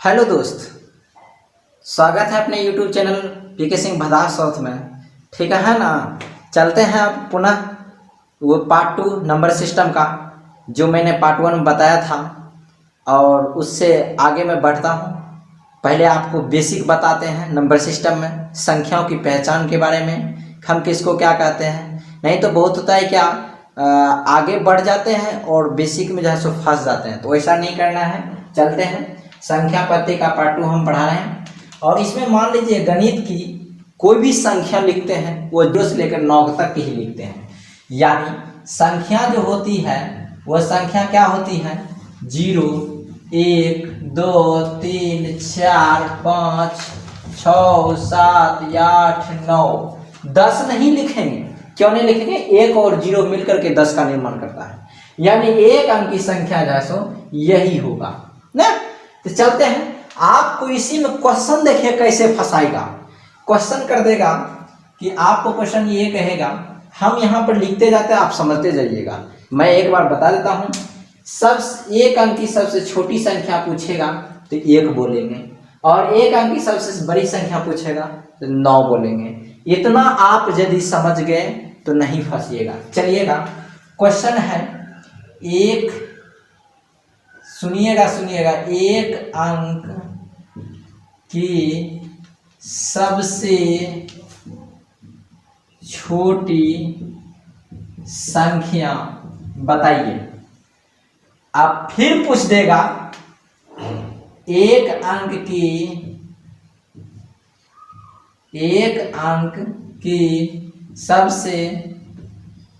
Hello दोस्त, स्वागत है अपने YouTube channel PK Singh Bhadar south में। ठीक है ना। चलते हैं अब पुनः वो पार्ट 2 नंबर सिस्टम का, जो मैंने पार्ट 1 में बताया था और उससे आगे मैं बढ़ता हूँ। पहले आपको बेसिक बताते हैं नंबर सिस्टम में, संख्याओं की पहचान के बारे में, हम किसको क्या कहते हैं। नहीं तो बहुत होता है क्या, आगे बढ़ जाते हैं और बेसिक में जो है सो फंस जाते हैं, तो ऐसा नहीं करना है। चलते हैं, संख्या पद्धति का पार्ट 2 हम पढ़ा रहे हैं और इसमें मान लीजिए गणित की कोई भी संख्या लिखते हैं वो 0 से लेकर 9 तक की ही लिखते हैं। यानी संख्या जो होती है वह संख्या क्या होती है, 0 1 2 3 4 5 6 7 8 9 10 नहीं लिखेंगे। क्यों नहीं लिखेंगे? 1 और 0 मिलकर के 10 का निर्माण करता है, यानी एक अंक की संख्या जो है सो यही होगा ना। तो चलते हैं, आपको इसी में क्वेश्चन देखिए कैसे फंसाएगा। क्वेश्चन कर देगा कि आपको क्वेश्चन ये कहेगा, हम यहाँ पर लिखते जाते हैं, आप समझते जाइएगा। मैं एक बार बता देता हूँ, एक अंक की सबसे छोटी संख्या पूछेगा तो 1 बोलेंगे, और एक अंक की सबसे बड़ी संख्या पूछेगा तो 9 बोलेंगे। इतना आप यदि समझ गए तो नहीं फंसिएगा। चलिएगा, क्वेश्चन है एक, सुनिएगा, एक अंक की सबसे छोटी संख्या बताइए। अब फिर पूछ देगा एक अंक की सबसे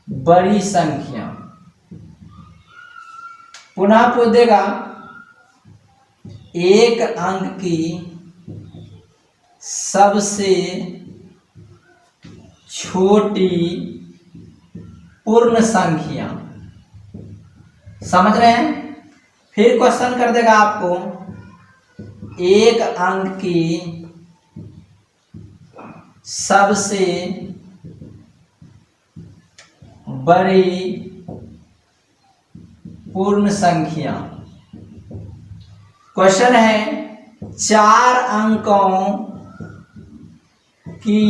बड़ी संख्या। पुनः पूछ देगा एक अंक की सबसे छोटी पूर्ण संख्या। समझ रहे हैं? फिर क्वेश्चन कर देगा आपको एक अंक की सबसे बड़ी पूर्ण संख्या। क्वेश्चन है 4 अंकों की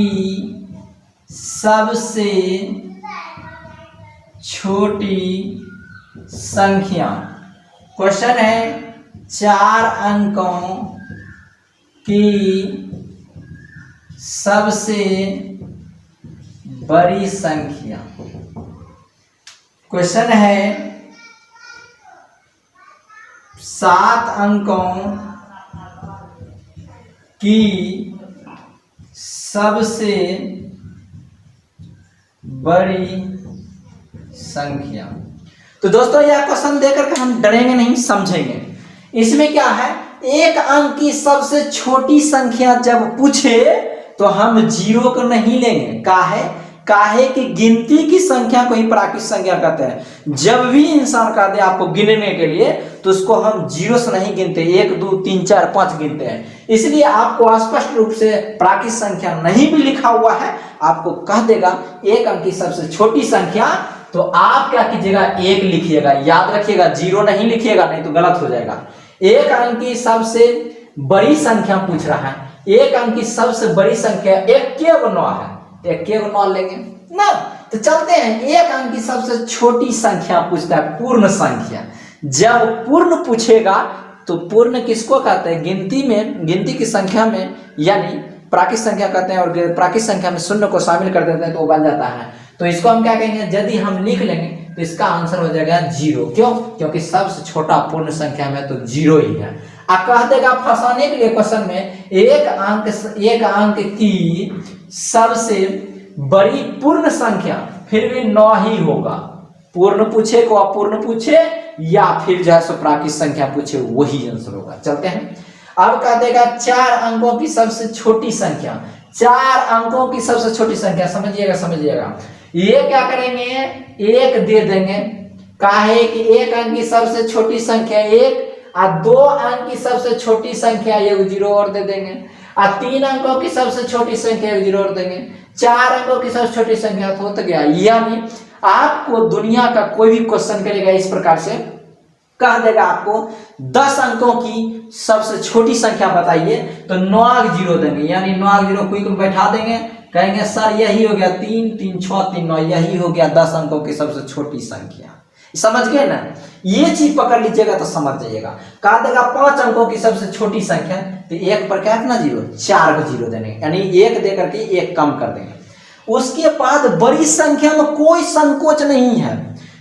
सबसे छोटी संख्या। क्वेश्चन है 4 अंकों की सबसे बड़ी संख्या। क्वेश्चन है 7 अंकों की सबसे बड़ी संख्या। तो दोस्तों, यह क्वेश्चन देकर के हम डरेंगे नहीं, समझेंगे। इसमें क्या है, एक अंक की सबसे छोटी संख्या जब पूछे तो हम 0 को नहीं लेंगे। काहे कि गिनती की संख्या को ही प्राकृत संख्या कहते हैं। जब भी इंसान कहते हैं आपको गिनने के लिए, तो उसको हम 0 से नहीं गिनते, 1 2 3 4 5 गिनते हैं। इसलिए आपको स्पष्ट रूप से प्राकृत संख्या नहीं भी लिखा हुआ है, आपको कह देगा एक अंक की सबसे छोटी संख्या, तो आप क्या कीजिएगा, 1 लिखिएगा। याद रखिएगा, 0 नहीं लिखिएगा, नहीं तो गलत हो जाएगा। एक अंक की सबसे बड़ी संख्या पूछ रहा है, एक अंक की सबसे बड़ी संख्या 9 है, 9 लेंगे ना। तो चलते हैं, एक अंक की सबसे छोटी संख्या पूछता है, पूर्ण संख्या। जब पूर्ण पूछेगा तो पूर्ण किसको कहते हैं, गिनती की संख्या में, यानी प्राकृत संख्या कहते हैं, और प्राकृत संख्या में शून्य को शामिल कर देते हैं तो वो बन जाता है। तो इसको हम क्या कहेंगे, यदि हम लिख लेंगे तो इसका आंसर हो जाएगा 0। क्यों? क्योंकि सबसे छोटा पूर्ण संख्या में तो 0 ही है। आप कह देगा फंसाने के लिए क्वेश्चन में, एक अंक की सबसे बड़ी पूर्ण संख्या, फिर भी 9 ही होगा। पूर्ण पूछे को अपूर्ण पूछे, या फिर जो है सो प्राकृत संख्या पूछे, वही आंसर होगा। चलते हैं, अब कह देगा 4 अंकों की सबसे छोटी संख्या। 4 अंकों की सबसे छोटी संख्या, समझिएगा। ये क्या करेंगे, 1 दे देंगे। काहे कि एक अंक की सबसे छोटी संख्या 1, और 2 अंक की सबसे छोटी संख्या 1 0 और दे देंगे, और 3 अंकों की सबसे छोटी संख्या 1 0 और देंगे, 4 अंकों की सबसे छोटी संख्या तो गया। यानी आपको दुनिया का कोई भी क्वेश्चन करेगा इस प्रकार से, कह देगा आपको 10 अंकों की सबसे छोटी संख्या बताइए, तो 9 जीरो देंगे, यानी 9 जीरो क्विक में बैठा देंगे, कहेंगे सर यही हो गया 3 3 6 3 9, यही हो गया 10 अंकों की सबसे छोटी संख्या। समझ गए ना, ये चीज पकड़ लीजिएगा तो समझ जाइएगा। कहा देगा 5 अंकों की सबसे छोटी संख्या, तो एक पर क्या कितना जीरो, 4 को जीरो देंगे, यानी 1 दे करके 1 कम कर देंगे। उसके बाद बड़ी संख्या में कोई संकोच नहीं है,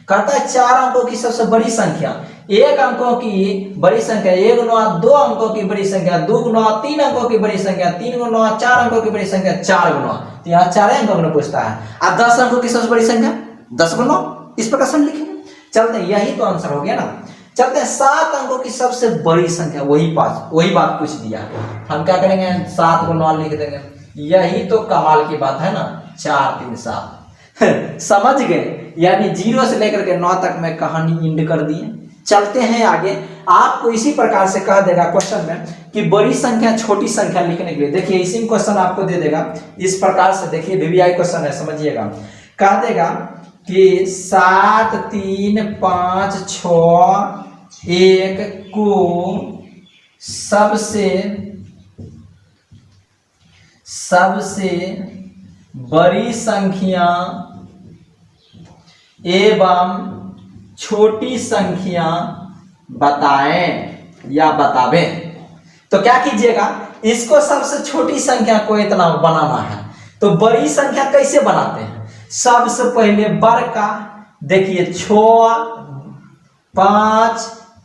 कहता है 4 अंकों की सबसे बड़ी संख्या, 1 अंकों की बड़ी संख्या 1 गुना, 2 अंकों की बड़ी संख्या 2 गुना, 3 अंकों की बड़ी संख्या 3 गुना, 4 अंकों की बड़ी संख्या 4 गुना। तो यहाँ 4 अंकों में पूछता है, अब 10 अंकों की सबसे बड़ी संख्या 10 गुना, इस प्रकार से लिखेंगे। चलते हैं, यही तो आंसर हो गया ना। चलते हैं 7 अंकों की सबसे बड़ी संख्या, वही बात पूछ दिया, हम क्या करेंगे 7 को 9 लिख देंगे, यही तो कमाल की बात है ना, 4 3 7 समझ गए, यानी 0 से लेकर के 9 तक मैं कहानी इंड कर दिए। चलते हैं आगे, आपको इसी प्रकार से कह देगा क्वेश्चन में कि बड़ी संख्या छोटी संख्या लिखने के लिए, देखिए इसी में क्वेश्चन आपको दे देगा इस प्रकार से, देखिए वीवीआई क्वेश्चन है, समझिएगा। कह देगा कि 7 3 5 6 1 को सबसे बड़ी संख्या एवं छोटी संख्या बताएं या बतावें। तो क्या कीजिएगा, इसको सबसे छोटी संख्या को इतना बनाना है, तो बड़ी संख्या कैसे बनाते हैं, सबसे पहले वर्ग का देखिए 6 5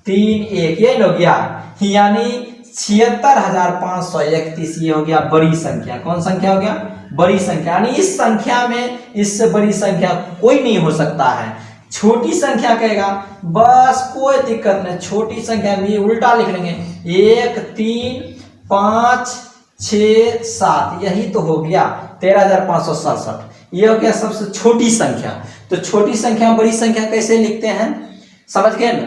3 1, ये हो गया, यानी 76,531, ये हो गया बड़ी संख्या। कौन संख्या हो गया, बड़ी संख्या, यानी इस संख्या में इससे बड़ी संख्या कोई नहीं हो सकता है। छोटी संख्या कहेगा, बस कोई दिक्कत नहीं, छोटी संख्या में उल्टा लिख लेंगे, 1 3 5 6 7, यही तो हो गया 13,567, ये हो गया सबसे छोटी संख्या। तो छोटी संख्या बड़ी संख्या कैसे लिखते हैं, समझ गए ना,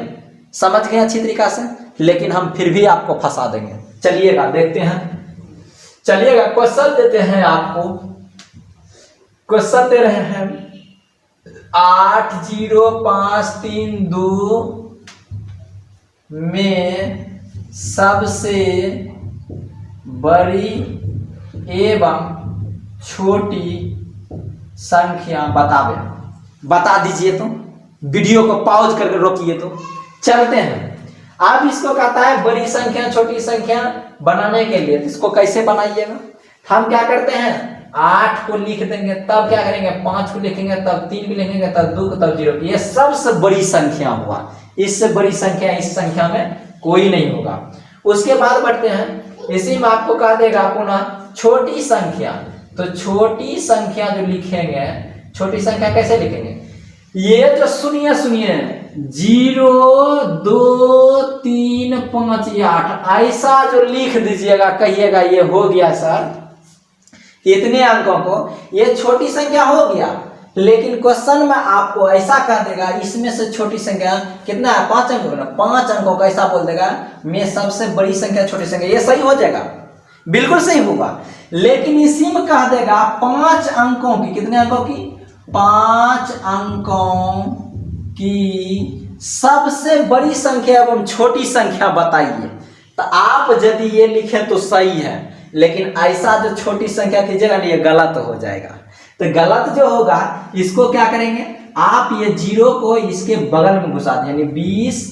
समझ गए अच्छी तरीका से, लेकिन हम फिर भी आपको फंसा देंगे। चलिएगा देखते हैं, चलिएगा क्वेश्चन देते हैं आपको, क्वेश्चन दे रहे हैं 80532 में सबसे बड़ी एवं छोटी संख्या बतावे। बता दीजिए, तो वीडियो को पॉज करके रोकिए। तो चलते हैं, अब इसको कहता है बड़ी संख्या छोटी संख्या बनाने के लिए, तो इसको कैसे बनाइएगा, हम क्या करते हैं 8 को लिख देंगे, तब क्या करेंगे 5 को लिखेंगे, तब 3 को लिखेंगे, तब 2 को, तब 0, ये सबसे बड़ी संख्या हुआ, इससे बड़ी संख्या इस संख्या में कोई नहीं होगा। उसके बाद बढ़ते हैं, इसी में आपको कह देगा पुनः छोटी संख्या, तो छोटी संख्या जो लिखेंगे, छोटी संख्या कैसे लिखेंगे, ये जो सुनिए 0 2 3 5 8 ऐसा जो लिख दीजिएगा, कहिएगा ये हो गया सर इतने अंकों को, ये छोटी संख्या हो गया। लेकिन क्वेश्चन में आपको ऐसा कह देगा, इसमें से छोटी संख्या कितना है 5 अंकों का, 5 अंकों का ऐसा बोल देगा, मैं सबसे बड़ी संख्या छोटी संख्या, ये सही हो जाएगा, बिल्कुल सही होगा। लेकिन इसी में कह देगा 5 अंकों की, कितने अंकों की, 5 अंकों की सबसे बड़ी संख्या एवं छोटी संख्या बताइए। तो आप यदि ये लिखे तो सही है, लेकिन ऐसा जो छोटी संख्या कीजिएगा ना, ये गलत हो जाएगा। तो गलत जो होगा, इसको क्या करेंगे आप, ये 0 को इसके बगल में घुसा दें, यानी 20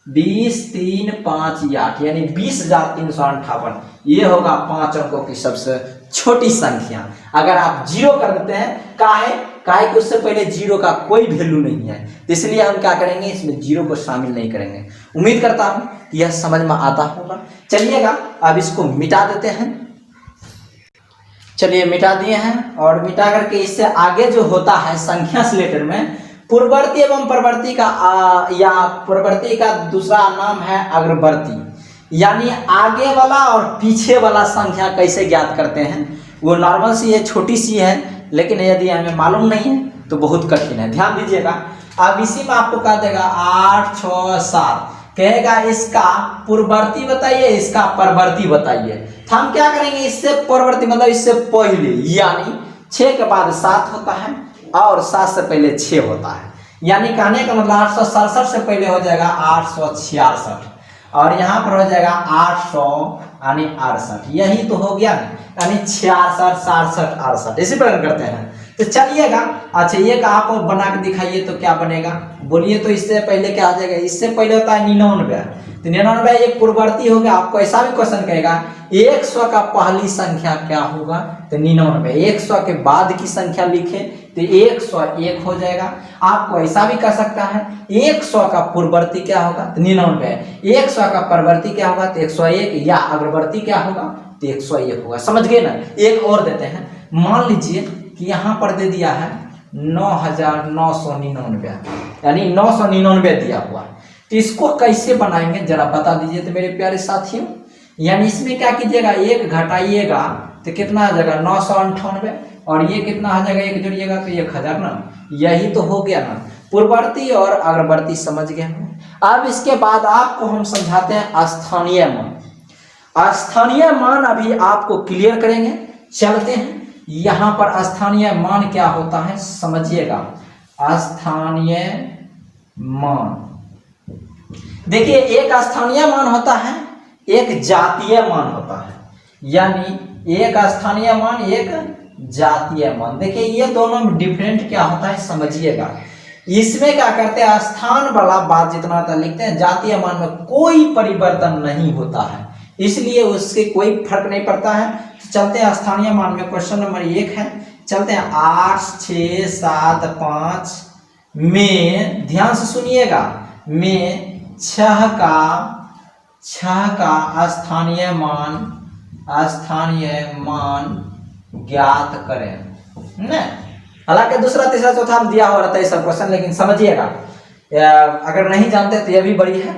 20 3 5 8, यानी 20,358, ये होगा 5 अंकों की सबसे छोटी संख्या। अगर आप 0 कर देते हैं, काहे कि उससे पहले 0 का कोई वैल्यू नहीं है, तो इसलिए हम क्या करेंगे, इसमें 0 को शामिल नहीं करेंगे। उम्मीद करता हूं यह समझ में आता होगा। चलिएगा अब इसको मिटा देते हैं। चलिए मिटा दिए हैं, और मिटा करके इससे आगे जो होता है संख्या सिलेक्टर में पूर्ववर्ती एवं परवर्ती का या पूर्ववर्ती का दूसरा नाम है अग्रवर्ती, यानी आगे वाला और पीछे वाला संख्या कैसे ज्ञात करते हैं। वो नॉर्मल सी है, छोटी सी है, लेकिन यदि हमें मालूम नहीं है तो बहुत कठिन है, ध्यान दीजिएगा। अब इसी में आपको कह देगा 8 6 7, कहेगा इसका पूर्ववर्ती बताइए, इसका परवर्ती बताइए। तो हम क्या करेंगे, इससे पूर्ववर्ती मतलब इससे पहले, यानी 6 के बाद 7 होता है और 7 से पहले 6 होता है, यानी कहने का मतलब 867 से पहले हो जाएगा 866 और यहाँ पर हो जाएगा 800 यानी 68। यही तो हो गया ना, यानी 66 67 68 इसी प्रकार करते हैं। तो चलिएगा, अच्छा एक आप बना के दिखाइए तो क्या बनेगा, बोलिए। तो इससे पहले क्या आ जाएगा, इससे पहले होता है 99। तो 99 एक पूर्ववर्ती हो गया। आपको ऐसा भी क्वेश्चन कहेगा 100 का पहली संख्या क्या होगा, तो 99। 100 के बाद की संख्या लिखे तो 101 हो जाएगा। आपको ऐसा भी कह सकता है 100 का पूर्ववर्ती क्या होगा, तो 99। 100 का परवर्ती क्या होगा, तो 101, या अग्रवर्ती क्या होगा, तो 101 होगा। समझ गए ना। एक और देते हैं, मान लीजिए कि यहाँ पर दे दिया है 9999, यानी 999 दिया हुआ। तो इसको कैसे बनाएंगे जरा बता दीजिए तो मेरे प्यारे साथियों। यानी इसमें क्या कीजिएगा, एक घटाइएगा तो कितना आ जाएगा 998, और ये कितना आ जाएगा, एक जोड़िएगा तो 1000 ना। यही तो हो गया ना, पूर्ववर्ती और अग्रवर्ती समझ गए हम। अब इसके बाद आपको हम समझाते हैं स्थानीय मान। स्थानीय मान अभी आपको क्लियर करेंगे। चलते हैं, यहाँ पर स्थानीय मान क्या होता है समझिएगा। स्थानीय मान देखिए, एक स्थानीय मान होता है, एक जातीय मान होता है। यानी एक स्थानीय मान, एक जातीय मान। देखिए ये दोनों में डिफरेंट क्या होता है समझिएगा। इसमें क्या करते हैं, स्थान वाला बात जितना होता है लिखते हैं, जातीय मान में कोई परिवर्तन नहीं होता है, इसलिए उससे कोई फर्क नहीं पड़ता है। तो चलते हैं स्थानीय मान में, क्वेश्चन नंबर 1 है। चलते हैं 8 6 7 5 में, ध्यान से सुनिएगा, में 6 का स्थानीय मान ज्ञात करें न। हालांकि दूसरा तीसरा चौथा हम दिया हुआ रहता है सब क्वेश्चन, लेकिन समझिएगा अगर नहीं जानते तो यह भी बड़ी है।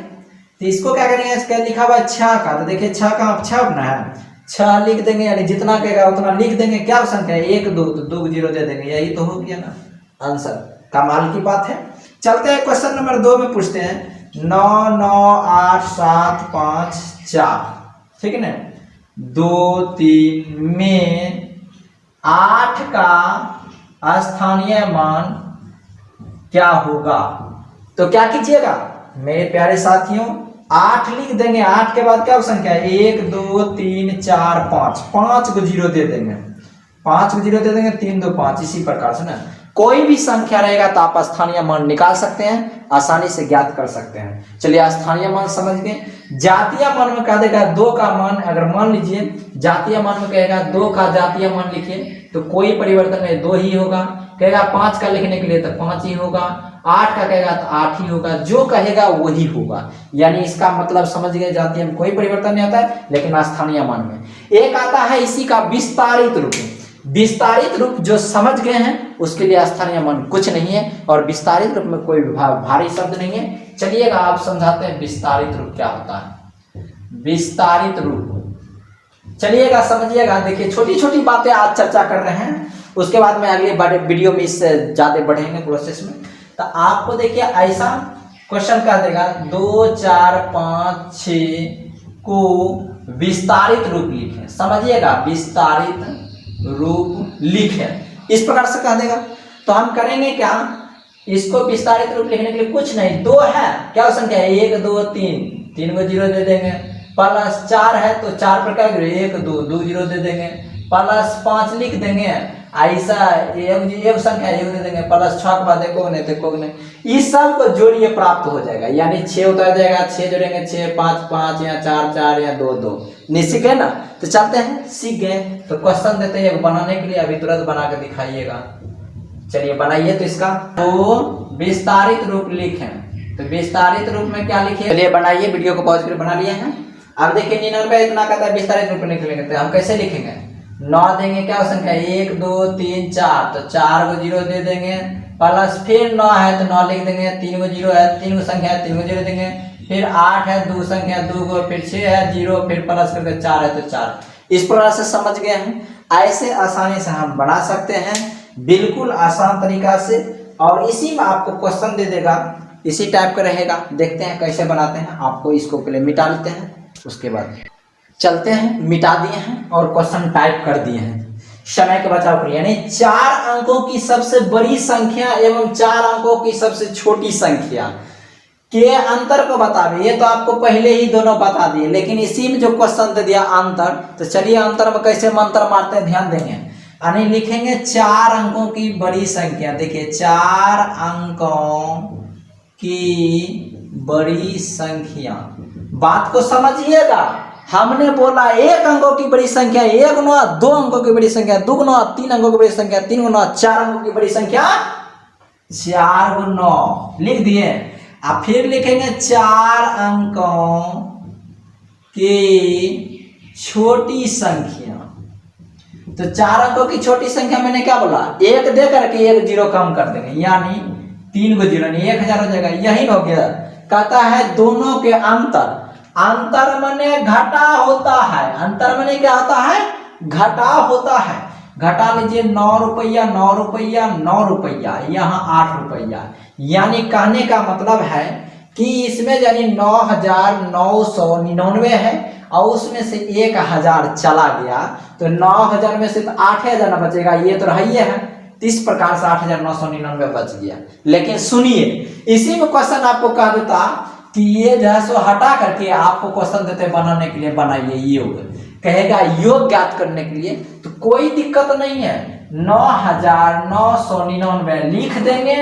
तो इसको क्या करेंगे, इसका लिखा हुआ है 6 का, तो देखिए 6 का 6 बना है, 6 लिख देंगे, यानी जितना कहेगा उतना लिख देंगे। क्या संख्या है, 1 2, तो 2 0 दे देंगे। यही तो हो गया ना आंसर। कमाल की बात है। चलते हैं क्वेश्चन नंबर 2 में, पूछते हैं 9 9 8 7 5 4, ठीक है ना। 2 3 में 8 का स्थानीय मान क्या होगा। तो क्या कीजिएगा मेरे प्यारे साथियों, 8 लिख देंगे, 8 के बाद क्या संख्या है, 1 2 3 4 5, 5 को 0 दे देंगे, 5 को 0 दे देंगे, 3 2 5। इसी प्रकार से ना कोई भी संख्या रहेगा तो आप स्थानीय मान निकाल सकते हैं, आसानी से ज्ञात कर सकते हैं। चलिए स्थानीय मान समझ गए। जातीय मान में कह देगा 2 का मान, अगर मान लीजिए जातीय मान में कहेगा 2 का जातीय मान लिखिए तो कोई परिवर्तन नहीं, 2 ही होगा। कहेगा 5 का लिखने के लिए तो 5 ही होगा, 8 का कहेगा तो 8 ही होगा, जो कहेगा वही होगा। यानी इसका मतलब समझ गए, जातीय में कोई परिवर्तन नहीं आता है, लेकिन स्थानीय मान में एक आता है इसी का विस्तारित रूप। विस्तारित रूप जो समझ गए हैं उसके लिए स्थानीय मान कुछ नहीं है, और विस्तारित रूप में कोई भारी शब्द नहीं है। चलिएगा आप समझाते हैं विस्तारित रूप क्या होता है। विस्तारित रूप चलिएगा समझिएगा। देखिए छोटी छोटी बातें आज चर्चा कर रहे हैं, उसके बाद में अगले बड़े वीडियो में इससे ज्यादा बढ़ेंगे प्रोसेस में। तो आपको देखिए ऐसा क्वेश्चन कर देगा 2 4 5 6 को विस्तारित रूप लिखें। समझिएगा, विस्तारित रूप लिखें, इस प्रकार से कह देगा। तो हम करेंगे क्या, इसको विस्तारित रूप लिखने के लिए कुछ नहीं, 2 है, क्या संख्या है 1 2 3, 3 को 0 दे देंगे, प्लस 4 है तो 4 पर क्या 1 2 2 0 दे देंगे, प्लस 5 लिख देंगे, ऐसा एक संख्या 1 दे देंगे, प्लस 6 के बाद एको नहीं तो एको नहीं, इस सब को जोड़िए प्राप्त हो जाएगा। यानी 6 उतर जाएगा, 6 जोड़ेंगे 6 5 5 या 4 4 या 2 2। नहीं सीख गए ना, तो चलते हैं सीख गए। तो क्वेश्चन देते हैं बनाने के लिए, अभी तुरंत बना के दिखाइएगा। चलिए बनाइए। तो इसका तो विस्तारित रूप लिखें, तो विस्तारित रूप में क्या लिखे, चलिए बनाइए। वीडियो को पॉज कर बना लिए हैं। अब देखिए 99 इतना कहता है विस्तारित रूप में लिखेंगे, तो हम कैसे लिखेंगे, 9 देंगे, क्या संख्या 1 2 3 4, तो 4 को 0 दे देंगे, प्लस फिर 9 है तो 9 लिख देंगे, 3 को 0 है, 3 को संख्या है 3 को 0 देंगे, फिर 8 है 2 संख्या 2 को, फिर 6 है 0, फिर प्लस करके 4 है तो 4। इस प्रकार से समझ गए हैं। ऐसे आसानी से हम बना सकते हैं, बिल्कुल आसान तरीका से। और इसी में आपको क्वेश्चन दे देगा, इसी टाइप का रहेगा। देखते हैं कैसे बनाते हैं। आपको इसको पहले मिटा लेते हैं, उसके बाद चलते हैं। मिटा दिए हैं और क्वेश्चन टाइप कर दिए हैं। समय का बचाव करिए, यानी 4 अंकों की सबसे बड़ी संख्या एवं 4 अंकों की सबसे छोटी संख्या के अंतर को बतावे। ये तो आपको पहले ही दोनों बता दिए, लेकिन इसी में जो क्वेश्चन दे दिया अंतर, तो चलिए अंतर में कैसे मंत्र मारते हैं ध्यान देंगे। यानी लिखेंगे 4 अंकों की बड़ी संख्या, देखिए 4 अंकों की बड़ी संख्या, बात को समझिएगा। हमने बोला 1 अंकों की बड़ी संख्या 1 गुना 2 अंकों की बड़ी संख्या 2 गुना 3 अंकों की बड़ी संख्या 3 गुना 4 अंकों की बड़ी संख्या 4 गुना 9 लिख दिए। अब फिर लिखेंगे 4 अंकों की छोटी संख्या, तो 4 अंकों की छोटी संख्या मैंने क्या बोला, 1 दे करके 1 जीरो कम कर देंगे, यानी 3 को जीरो नहीं 1000 हो जाएगा, यही हो गया। कहता है दोनों के अंतर, अंतर माने घटा होता है, अंतर माने क्या होता है, घटा होता है। घटा लीजिए 9 रुपया 9 रुपया 9 रुपया, यहाँ 8 रुपया, यानी कहने का मतलब है कि इसमें यानी 9999 है और उसमें से 1000 चला गया, तो 9000 में से तो 8000 ना बचेगा, ये तो रही है। इस प्रकार से 8999 बच गया। लेकिन सुनिए, इसी में क्वेश्चन आपको कह देता कि ये जो है सो हटा करके आपको क्वेश्चन देते बनाने के लिए, बनाइए योग, कहेगा योग ज्ञात करने के लिए, तो कोई दिक्कत नहीं है, 9999 लिख देंगे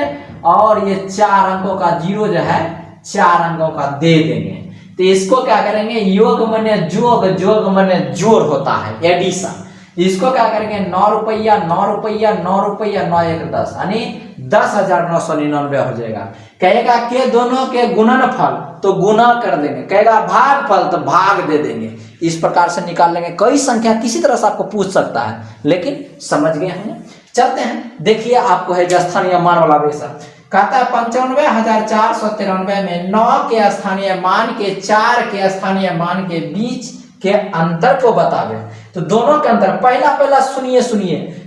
और ये 4 अंकों का जीरो जो है 4 अंकों का दे देंगे। तो इसको क्या करेंगे, योग माने जोग, जोग माने जोड़ होता है, एडिशन। इसको क्या करेंगे 9 रुपया 9 रुपया 9 रुपया 9 1 10, यानी 10,999 हो जाएगा। कहेगा के दोनों के गुणनफल, तो गुना कर देंगे। कहेगा भागफल, तो भाग दे देंगे। इस प्रकार से निकाल लेंगे। कई संख्या किसी तरह से आपको पूछ सकता है, लेकिन समझ गए हैं। चलते हैं, देखिए आपको है स्थानीय मान वाला बेसा। कहता है 95,493 में 9 के स्थानीय मान के 4 के स्थानीय मान के बीच के अंतर को बतावे। तो दोनों के अंतर, पहला सुनिए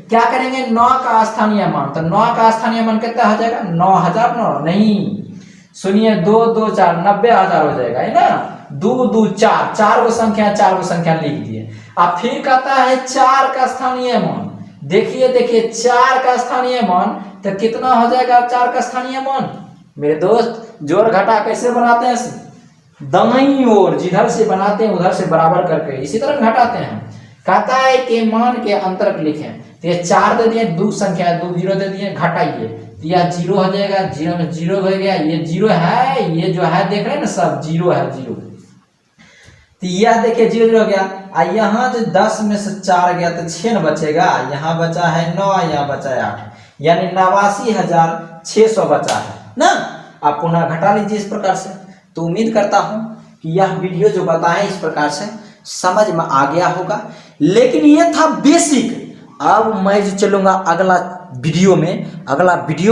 क्या करेंगे, 9 का स्थानीय मान, तो 9 का स्थानीय मान कितना हो जाएगा, 9009 नहीं, सुनिए 2 2 4 90,000 हो जाएगा, है ना। 2 2 4, 4 गो संख्या लिख दिए। अब फिर कहता है 4 का स्थानीय मान, देखिए 4 का स्थानीय मान तो कितना हो जाएगा, 4 का स्थानीय मान मेरे दोस्त, जोड़ घटा कैसे बनाते हैं, दाईं ओर जिधर से बनाते हैं उधर से बराबर करके इसी तरह घटाते हैं। कहता है कि मान के अंतर लिखें, तो ये 4 दे दिए, 2 संख्या 2 जीरो दे दिए, घटाइए तो यह 0 हो जाएगा, 0 में 0 हो गया, ये 0 है, ये जो है देख रहे हैं ना सब 0 है, 0, तो यह देखिए 0 हो गया। यहाँ जो 10 में से 4 गया तो 6 बचेगा, यहाँ बचा है 9, यहाँ बचा है 8, यानी 89,600 बचा है ना। आप पुनः घटा लीजिए इस प्रकार से। तो उम्मीद करता हूं कि यह वीडियो जो बताएं इस प्रकार से समझ में आ गया होगा। लेकिन ये था बेसिक। अब मैं जो चलूंगा अगला वीडियो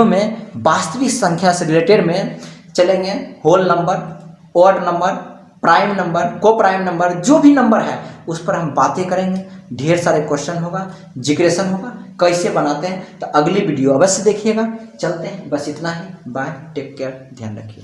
में वास्तविक संख्या से रिलेटेड में चलेंगे। Whole number, odd number, prime number, co prime number, जो भी नंबर है उस पर हम बातें करेंगे। ढेर सारे क्वेश्चन होगा, जिक्रेशन होगा, कैसे बनाते हैं, तो अगली वीडियो अवश्य देखिएगा। चलते हैं, बस इतना ही। बाय, टेक केयर, ध्यान रखिए।